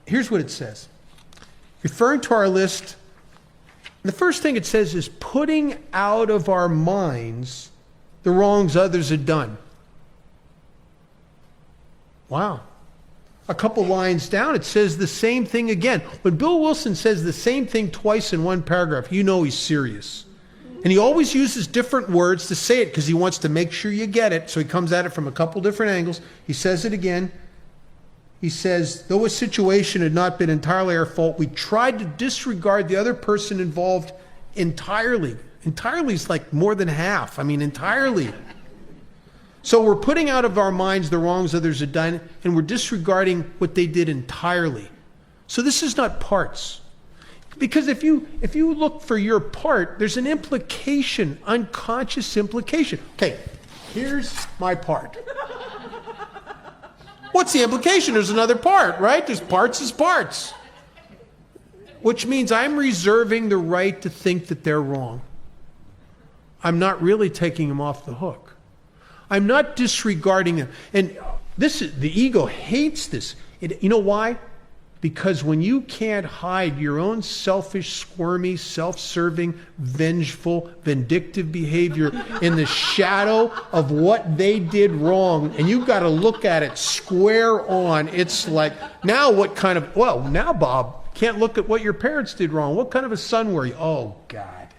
here's what it says. Referring to our list, the first thing it says is putting out of our minds the wrongs others had done. Wow. A couple lines down, it says the same thing again. When Bill Wilson says the same thing twice in one paragraph, you know he's serious. And he always uses different words to say it because he wants to make sure you get it. So he comes at it from a couple different angles. He says it again. He says, though a situation had not been entirely our fault, we tried to disregard the other person involved entirely. Entirely is like more than half. I mean, entirely. So we're putting out of our minds the wrongs others had done, and we're disregarding what they did entirely. So this is not parts. Because if you look for your part, there's an implication, unconscious implication. Okay, here's my part. What's the implication? There's another part, right? There's parts is parts. Which means I'm reserving the right to think that they're wrong. I'm not really taking them off the hook. I'm not disregarding them. And this is, the ego hates this. You know why? Because when you can't hide your own selfish, squirmy, self-serving, vengeful, vindictive behavior in the shadow of what they did wrong, and you've got to look at it square on, it's like, now what kind of, well, now Bob, can't look at what your parents did wrong. What kind of a son were you? Oh, God.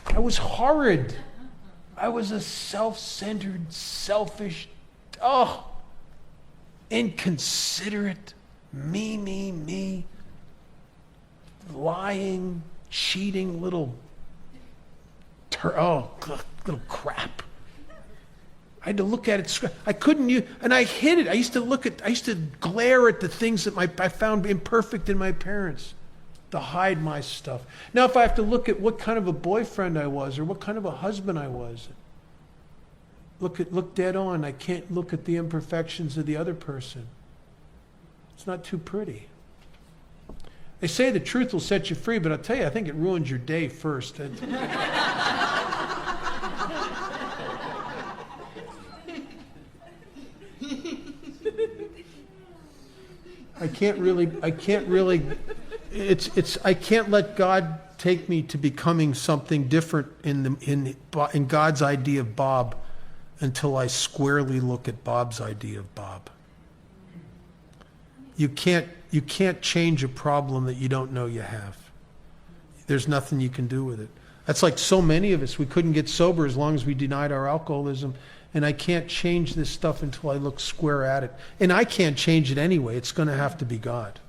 I was horrid. I was a self-centered, selfish, inconsiderate, me, lying, cheating little crap. I had to look at it. I couldn't use, and I hid it. I used to glare at the things that I found imperfect in my parents, to hide my stuff. Now, if I have to look at what kind of a boyfriend I was or what kind of a husband I was, look dead on. I can't look at the imperfections of the other person. It's not too pretty. They say the truth will set you free, but I'll tell you, I think it ruins your day first. I can't let God take me to becoming something different in God's idea of Bob until I squarely look at Bob's idea of Bob. You can't change a problem that you don't know you have. There's nothing you can do with it. That's like so many of us. We couldn't get sober as long as we denied our alcoholism. And I can't change this stuff until I look square at it. And I can't change it anyway. It's going to have to be God.